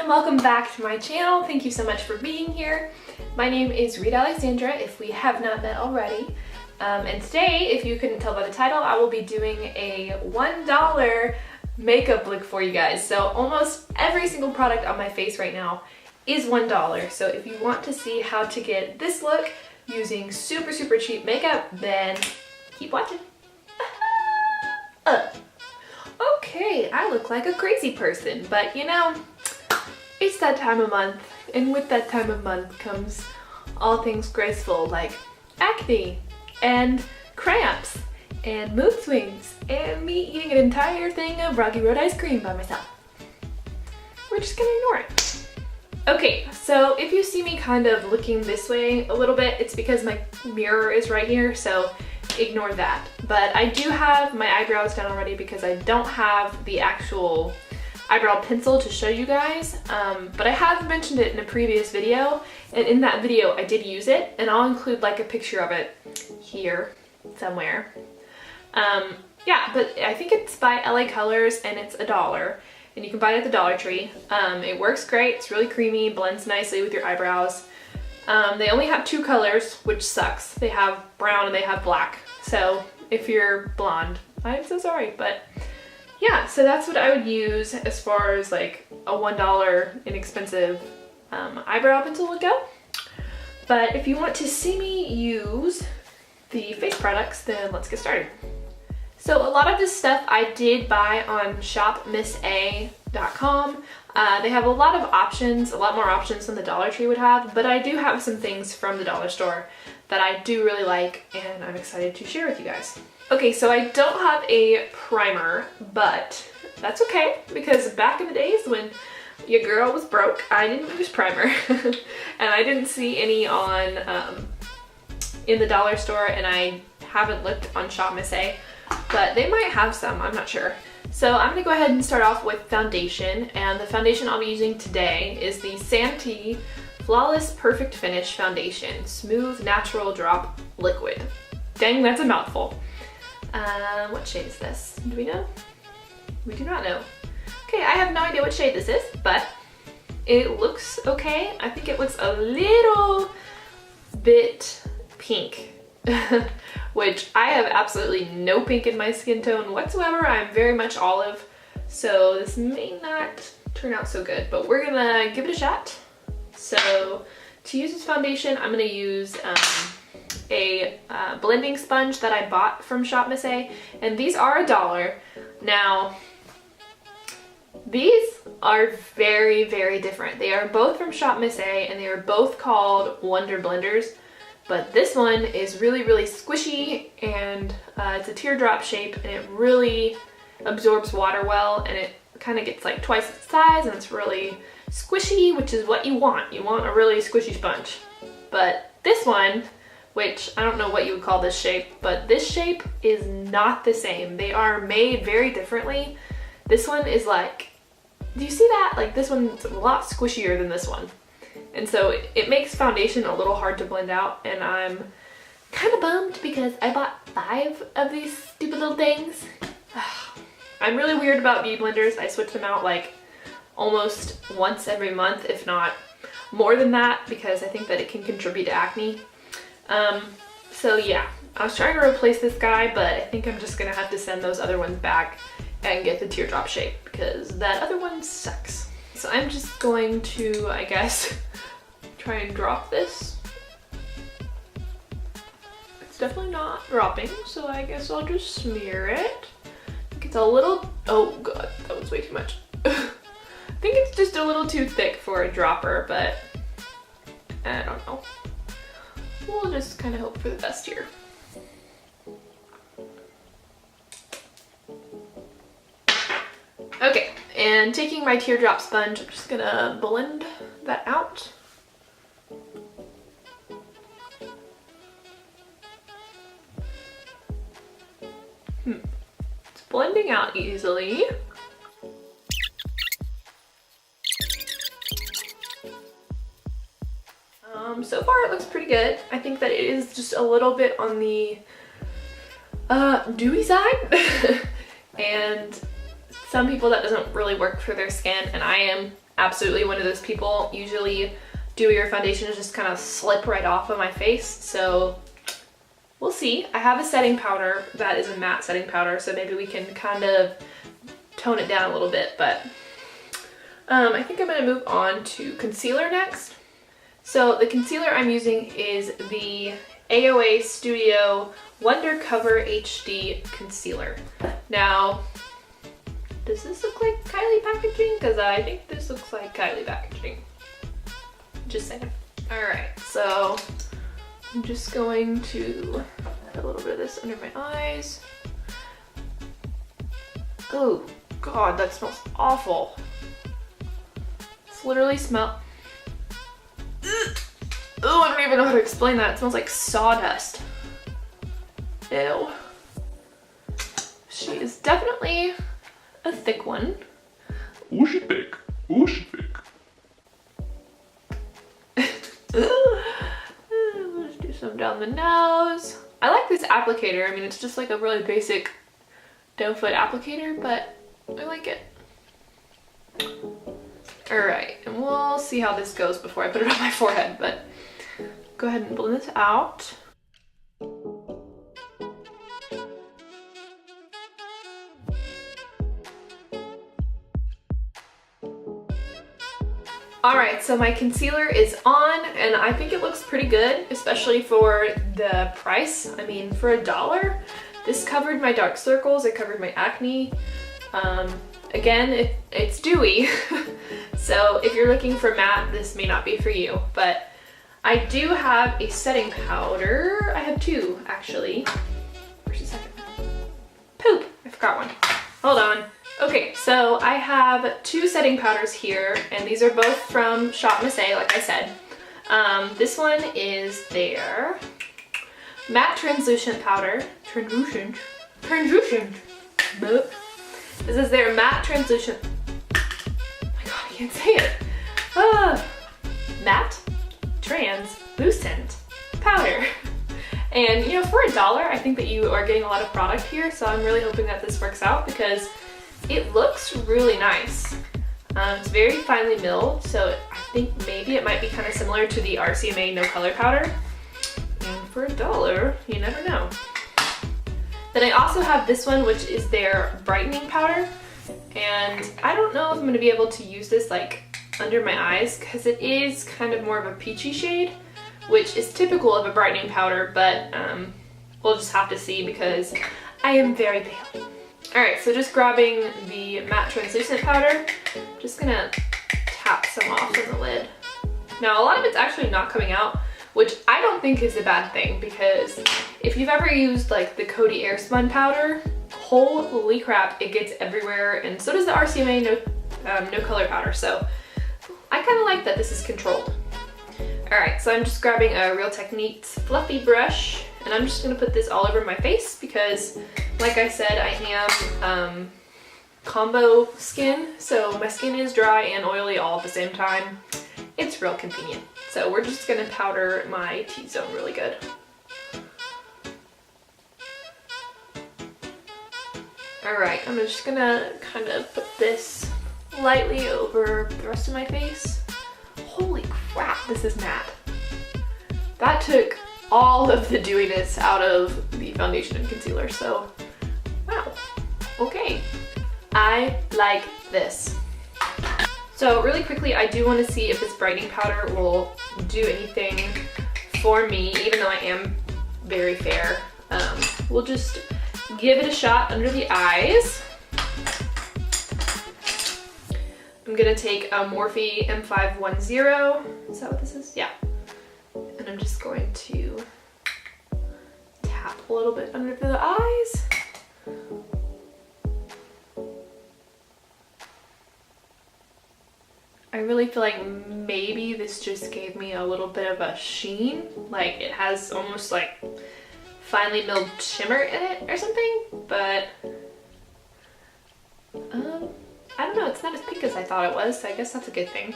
and welcome back to my channel. Thank you so much for being here. My name is Reed Alexandra, if we have not met already. And today, if you couldn't tell by the title, I will be doing a $1 makeup look for you guys. So almost every single product on my face right now is $1. So if you want to see how to get this look using super cheap makeup, then keep watching. Okay, I look like a crazy person, but you know, it's that time of month, and with that time of month comes all things graceful like acne and cramps and mood swings and me eating an entire thing of Rocky Road ice cream by myself. We're just gonna ignore it. Okay, so if you see me kind of looking this way a little bit, it's because my mirror is right here, so ignore that. But I do have my eyebrows done already because I don't have the actual eyebrow pencil to show you guys, but I have mentioned it in a previous video, and in that video I did use it, and I'll include like a picture of it here somewhere. Yeah, but I think it's by LA Colors and it's $1, and you can buy it at the Dollar Tree. It works great, it's really creamy, blends nicely with your eyebrows. They only have two colors, which sucks. They have brown and they have black. So if you're blonde, I'm so sorry, but yeah, so that's what I would use as far as like a $1 inexpensive eyebrow pencil would go. But if you want to see me use the face products, then let's get started. So a lot of this stuff I did buy on shopmissa.com. They have a lot of options, a lot more options than the Dollar Tree would have, but I do have some things from the dollar store that I do really like and I'm excited to share with you guys. Okay, so I don't have a primer, but that's okay because back in the days when your girl was broke, I didn't use primer and I didn't see any on in the dollar store, and I haven't looked on Shop Miss A, but they might have some, I'm not sure. So I'm gonna go ahead and start off with foundation, and the foundation I'll be using today is the Santee Flawless Perfect Finish Foundation Smooth Natural Drop Liquid. Dang, that's a mouthful. What shade is this? Do we know? We do not know. Okay, I have no idea what shade this is, but it looks okay. I think it looks a little bit pink, which I have absolutely no pink in my skin tone whatsoever. I'm very much olive, so this may not turn out so good, but we're gonna give it a shot. So to use this foundation, I'm gonna use a blending sponge that I bought from Shop Miss A, and these are $1. Now, these are very different. They are both from Shop Miss A, and they are both called Wonder Blenders, but this one is really squishy, and it's a teardrop shape, and it really absorbs water well, and it kind of gets like twice its size, and it's really squishy, which is what you want. You want a really squishy sponge. But this one, which I don't know what you would call this shape, but this shape is not the same. They are made very differently. This one is like, do you see that? Like this one's a lot squishier than this one. And so it makes foundation a little hard to blend out, and I'm kind of bummed because I bought 5 of these stupid little things. I'm really weird about beauty blenders. I switch them out like almost once every month, if not more than that, because I think that it can contribute to acne. So yeah, I was trying to replace this guy, but I think I'm just gonna have to send those other ones back and get the teardrop shape because that other one sucks. So I'm just going to, I guess, try and drop this. It's definitely not dropping, so I guess I'll just smear it. I think it's a little, oh god, that was way too much. I think it's just a little too thick for a dropper, but I don't know. We'll just kind of hope for the best here. Okay, and taking my teardrop sponge, I'm just gonna blend that out. It's blending out easily. So far it looks pretty good. I think that it is just a little bit on the dewy side and some people that doesn't really work for their skin, and I am absolutely one of those people. Usually dewier foundations just kind of slip right off of my face, so we'll see. I have a setting powder that is a matte setting powder, so maybe we can kind of tone it down a little bit, but I think I'm gonna move on to concealer next. So the concealer I'm using is the AOA Studio Wonder Cover HD Concealer. Now, does this look like Kylie packaging? Because I think this looks like Kylie packaging. Just saying. Alright, so I'm just going to put a little bit of this under my eyes. Oh god, that smells awful. It's literally smell. Oh, I don't even know how to explain that. It smells like sawdust. Ew. She is definitely a thick one. Oh, she thick. Oh, she thick. Let's do some down the nose. I like this applicator. I mean, it's just like a really basic doe foot applicator, but I like it. Alright, and we'll see how this goes before I put it on my forehead, but go ahead and blend this out. Alright, so my concealer is on, and I think it looks pretty good, especially for the price. I mean, for $1, this covered my dark circles, it covered my acne. Again, it's dewy, so if you're looking for matte, this may not be for you, but I do have a setting powder. I have two, actually. Where's the second? Poop, I forgot one. Hold on. Okay, so I have two setting powders here, and these are both from Shop Miss A, like I said. This one is their matte translucent powder. Translucent. Nope. This is their matte translucent. Oh my god, I can't say it. Matte translucent powder. And you know, for $1, I think that you are getting a lot of product here, so I'm really hoping that this works out because it looks really nice. It's very finely milled, so I think maybe it might be kind of similar to the RCMA No Color Powder. And for $1, you never know. Then I also have this one, which is their brightening powder. And I don't know if I'm going to be able to use this like under my eyes because it is kind of more of a peachy shade, which is typical of a brightening powder, but we'll just have to see because I am very pale. Alright, so just grabbing the matte translucent powder, just gonna tap some off on the lid. Now a lot of it's actually not coming out, which I don't think is a bad thing because if you've ever used like the Coty Airspun powder, holy crap, it gets everywhere, and so does the RCMA No Color Powder, so I kind of like that this is controlled. Alright, so I'm just grabbing a Real Techniques fluffy brush, and I'm just gonna put this all over my face because, like I said, I am combo skin, so my skin is dry and oily all at the same time. It's real convenient. So we're just gonna powder my T-zone really good. Alright, I'm just gonna kind of put this lightly over the rest of my face. Holy crap, this is matte. That took all of the dewiness out of the foundation and concealer, so wow, okay. I like this. So really quickly, I do want to see if this brightening powder will do anything for me, even though I am very fair. We'll just give it a shot under the eyes. I'm gonna take a Morphe M510. Is that what this is? Yeah. And I'm just going to tap a little bit under the eyes. I really feel like maybe this just gave me a little bit of a sheen. Like it has almost like finely milled shimmer in it or something, but I don't know, it's not as pink as I thought it was, so I guess that's a good thing.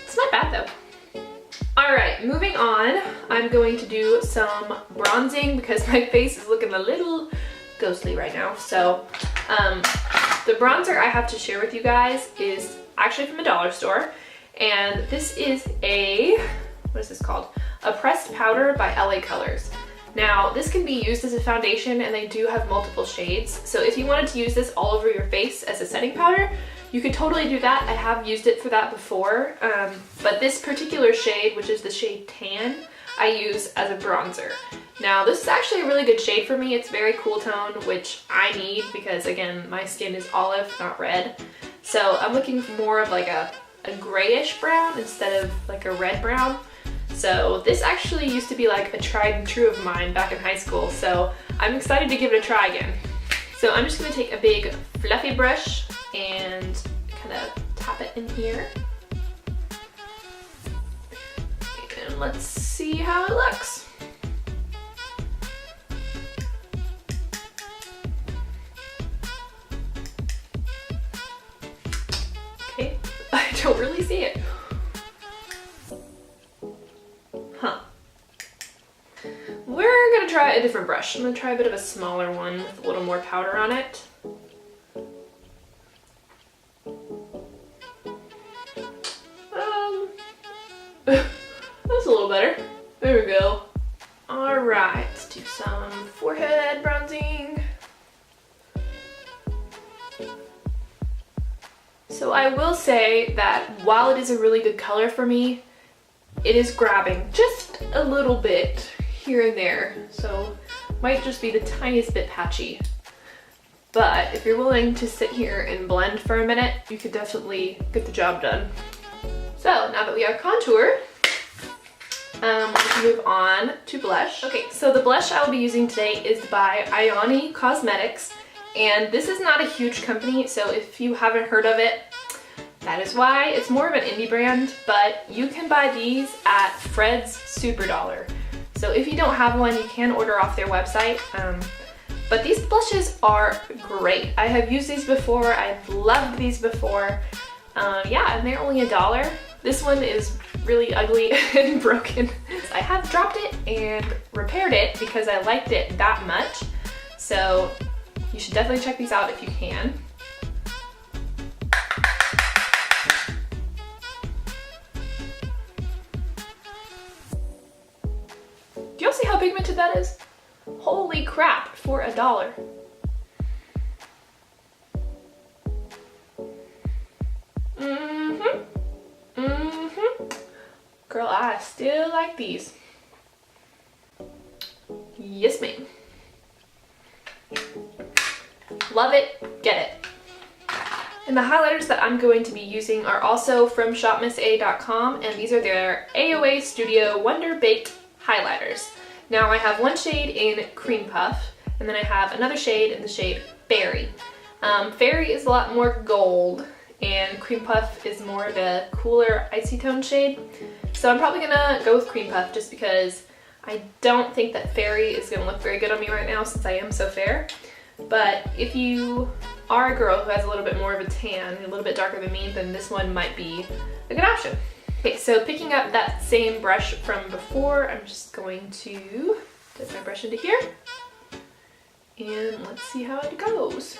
It's not bad though. Alright, moving on, I'm going to do some bronzing because my face is looking a little ghostly right now. So the bronzer I have to share with you guys is actually from a dollar store. And this is a, what is this called? A pressed powder by LA Colors. Now, this can be used as a foundation and they do have multiple shades. So if you wanted to use this all over your face as a setting powder, you could totally do that. I have used it for that before. But this particular shade, which is the shade Tan, I use as a bronzer. Now, this is actually a really good shade for me. It's very cool tone, which I need because, again, my skin is olive, not red. So I'm looking for more of like a grayish brown instead of like a red brown. So this actually used to be like a tried and true of mine back in high school, so I'm excited to give it a try again. So I'm just gonna take a big fluffy brush and kind of tap it in here. And let's see how it looks. Okay, I don't really see it. Huh. We're gonna try a different brush. I'm gonna try a bit of a smaller one with a little more powder on it. That's a little better. There we go. All right, let's do some forehead bronzing. So I will say that while it is a really good color for me, it is grabbing just a little bit here and there, so might just be the tiniest bit patchy. But if you're willing to sit here and blend for a minute, you could definitely get the job done. So now that we are contoured, let's move on to blush. Okay, so the blush I will be using today is by Ioni Cosmetics, and this is not a huge company, so if you haven't heard of it, that is why. It's more of an indie brand, but you can buy these at Fred's Super Dollar. So if you don't have one, you can order off their website. But these blushes are great. I have used these before. I've loved these before. Yeah, and they're only $1. This one is really ugly and broken. I have dropped it and repaired it because I liked it that much. So you should definitely check these out if you can. Do y'all see how pigmented that is? Holy crap, for $1. Girl, I still like these. Yes, ma'am. Love it, get it. And the highlighters that I'm going to be using are also from shopmissa.com, and these are their AOA Studio Wonder Baked highlighters. Now I have one shade in Cream Puff, and then I have another shade in the shade Fairy. Fairy is a lot more gold, and Cream Puff is more of a cooler icy tone shade. So I'm probably gonna go with Cream Puff just because I don't think that Fairy is gonna look very good on me right now since I am so fair. But if you are a girl who has a little bit more of a tan, a little bit darker than me, then this one might be a good option. Okay, so picking up that same brush from before, I'm just going to dip my brush into here. And let's see how it goes.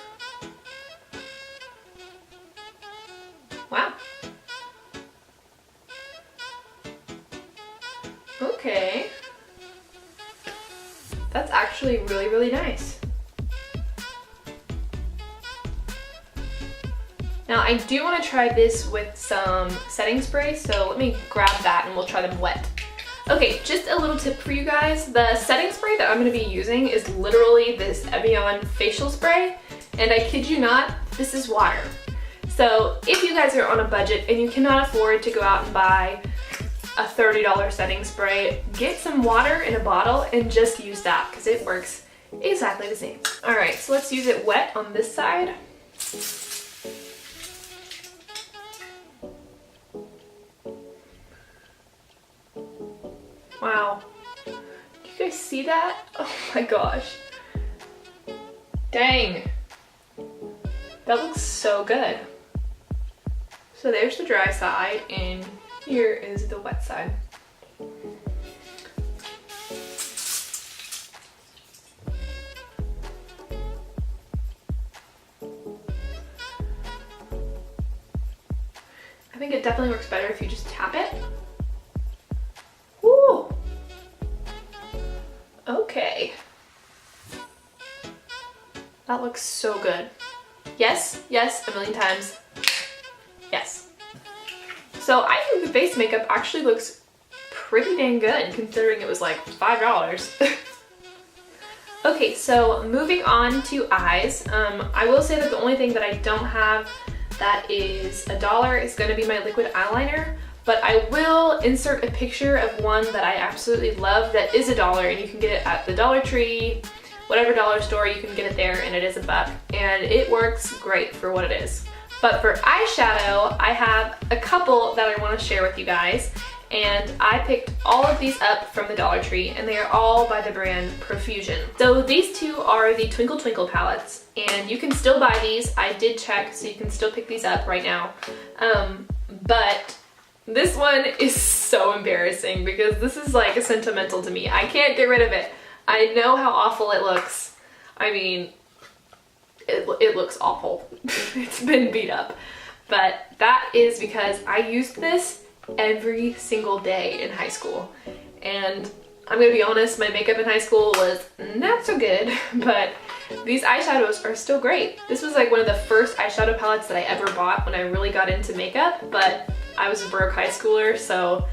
Wow. Okay. That's actually really, really nice. Now I do want to try this with some setting spray, so let me grab that and we'll try them wet. Okay, just a little tip for you guys. The setting spray that I'm going to be using is literally this Evian facial spray, and I kid you not, this is water. So if you guys are on a budget and you cannot afford to go out and buy a $30 setting spray, get some water in a bottle and just use that because it works exactly the same. All right, so let's use it wet on this side. Wow, do you guys see that? Oh my gosh. Dang, that looks so good. So there's the dry side and here is the wet side. think it definitely works better if you just tap it. Woo! Okay. That looks so good. Yes, yes, a million times. Yes. So I think the face makeup actually looks pretty dang good considering it was like $5. Okay, so moving on to eyes. I will say that the only thing that I don't have that is $1 is gonna be my liquid eyeliner, but I will insert a picture of one that I absolutely love that is $1, and you can get it at the Dollar Tree, whatever dollar store, you can get it there, and it is $1, and it works great for what it is. But for eyeshadow, I have a couple that I want to share with you guys, and I picked all of these up from the Dollar Tree, and they are all by the brand Profusion. So these two are the Twinkle Twinkle palettes, and you can still buy these. I did check, so you can still pick these up right now. But this one is so embarrassing because this is like sentimental to me. I can't get rid of it. I know how awful it looks. I mean, it looks awful. It's been beat up. But that is because I used this every single day in high school. And I'm gonna be honest, my makeup in high school was not so good, but these eyeshadows are still great. This was like one of the first eyeshadow palettes that I ever bought when I really got into makeup, but I was a broke high schooler, so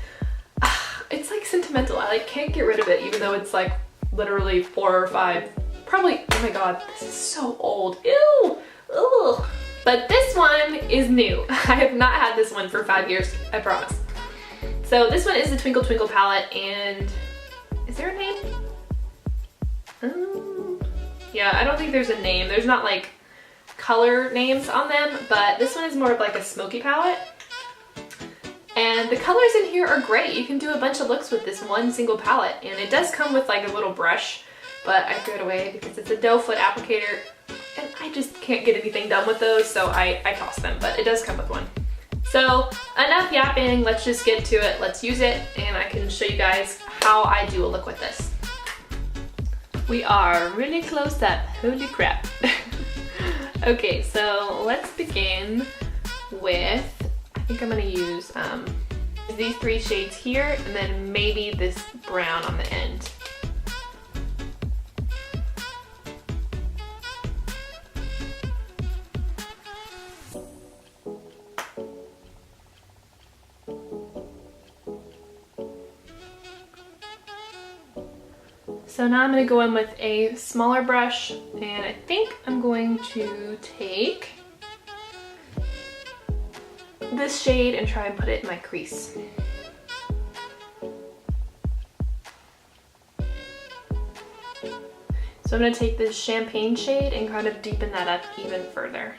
it's like sentimental. I like can't get rid of it even though it's like literally 4 or 5, probably, oh my god, this is so old. Ew, ugh. But this one is new. I have not had this one for 5 years, I promise. So this one is the Twinkle Twinkle palette, and is there a name? Yeah, I don't think there's a name. There's not like color names on them, but this one is more of like a smoky palette. And the colors in here are great. You can do a bunch of looks with this one single palette, and it does come with like a little brush, but I threw it away because it's a doe foot applicator and I just can't get anything done with those, so I toss them, but it does come with one. So enough yapping, let's just get to it. Let's use it, and I can show you guys how I do a look with this. We are really close up, holy crap. Okay, so let's begin with, I think I'm gonna use these 3 shades here, and then maybe this brown on the end. So now I'm going to go in with a smaller brush, and I think I'm going to take this shade and try and put it in my crease. So I'm going to take this champagne shade and kind of deepen that up even further.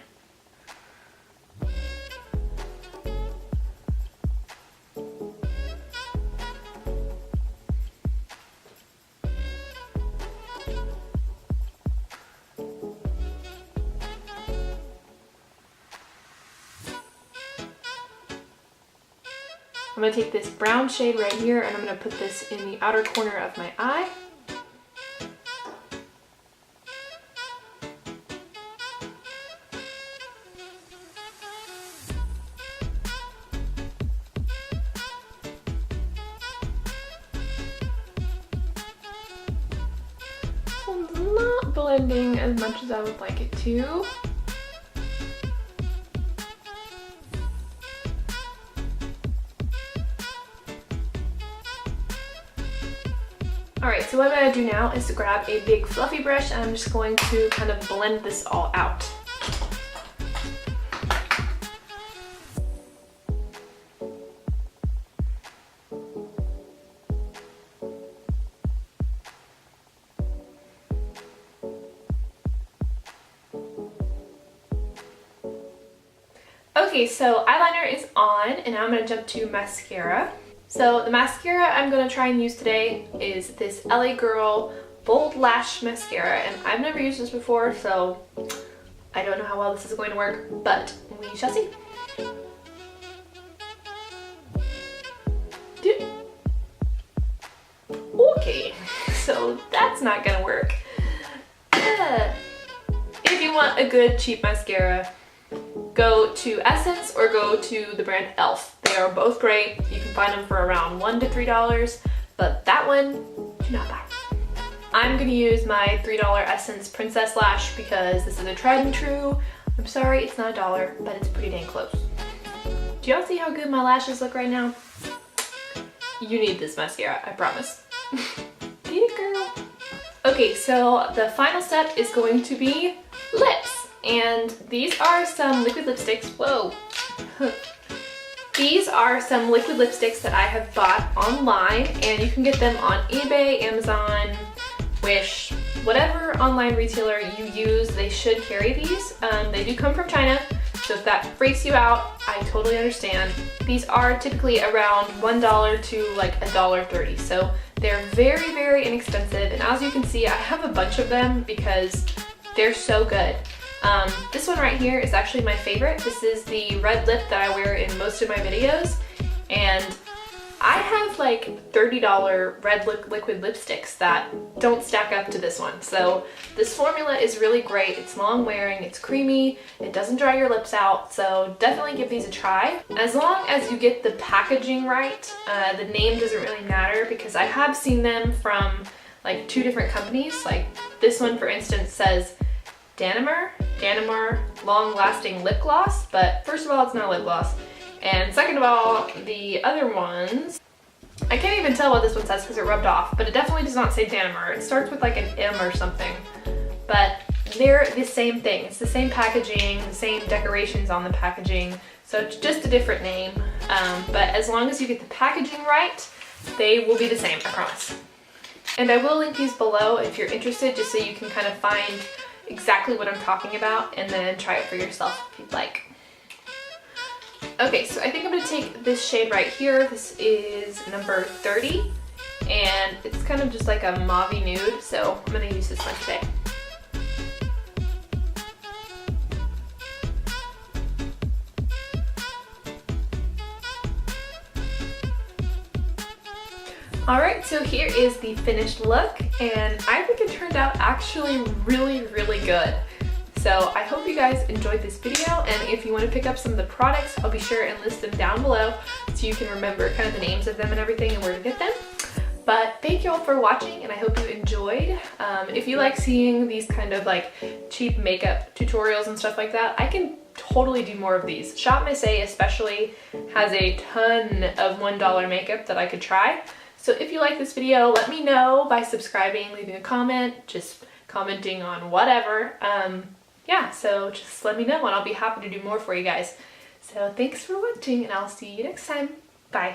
I'm going to take this brown shade right here, and I'm going to put this in the outer corner of my eye. So it's not blending as much as I would like it to. Alright, so what I'm going to do now is to grab a big fluffy brush, and I'm just going to kind of blend this all out. Okay, so eyeliner is on, and now I'm going to jump to mascara. So the mascara I'm going to try and use today is this LA Girl Bold Lash Mascara, and I've never used this before, so I don't know how well this is going to work, but we shall see. Okay, so that's not going to work. If you want a good cheap mascara, go to Essence or go to the brand Elf. They are both great. You can find them for around $1 to $3, but that one, do not buy. I'm gonna use my $3 Essence Princess Lash because this is a tried and true. I'm sorry, it's not $1, but it's pretty dang close. Do y'all see how good my lashes look right now? You need this mascara, I promise. Get it, girl. Okay, so the final step is going to be lips. And these are some liquid lipsticks. Whoa. These are some liquid lipsticks that I have bought online, and you can get them on eBay, Amazon, Wish, whatever online retailer you use, they should carry these. They do come from China, so if that freaks you out, I totally understand. These are typically around $1 to like $1.30, so they're very, very inexpensive. And as you can see, I have a bunch of them because they're so good. This one right here is actually my favorite. This is the red lip that I wear in most of my videos, and I have like $30 red liquid lipsticks that don't stack up to this one. So this formula is really great. It's long wearing, it's creamy, it doesn't dry your lips out, so definitely give these a try. As long as you get the packaging right, the name doesn't really matter because I have seen them from like 2 different companies. Like this one, for instance, says Danimer long lasting lip gloss, but first of all, it's not a lip gloss. And second of all, the other ones, I can't even tell what this one says because it rubbed off, but it definitely does not say Danimer. It starts with like an M or something, but they're the same thing. It's the same packaging, the same decorations on the packaging, so it's just a different name. But as long as you get the packaging right, they will be the same, I promise. And I will link these below if you're interested, just so you can kind of find exactly what I'm talking about and then try it for yourself if you'd like. Okay, so I think I'm going to take this shade right here. This is number 30, and it's kind of just like a mauve-y nude, so I'm going to use this one today. Alright, so here is the finished look, and I think it turned out actually really, really good. So I hope you guys enjoyed this video, and if you want to pick up some of the products, I'll be sure and list them down below so you can remember kind of the names of them and everything and where to get them. But thank you all for watching, and I hope you enjoyed. If you like seeing these kind of like cheap makeup tutorials and stuff like that, I can totally do more of these. Shop Miss A especially has a ton of $1 makeup that I could try. So if you like this video, let me know by subscribing, leaving a comment, just commenting on whatever. Yeah, so just let me know and I'll be happy to do more for you guys. So thanks for watching, and I'll see you next time. Bye.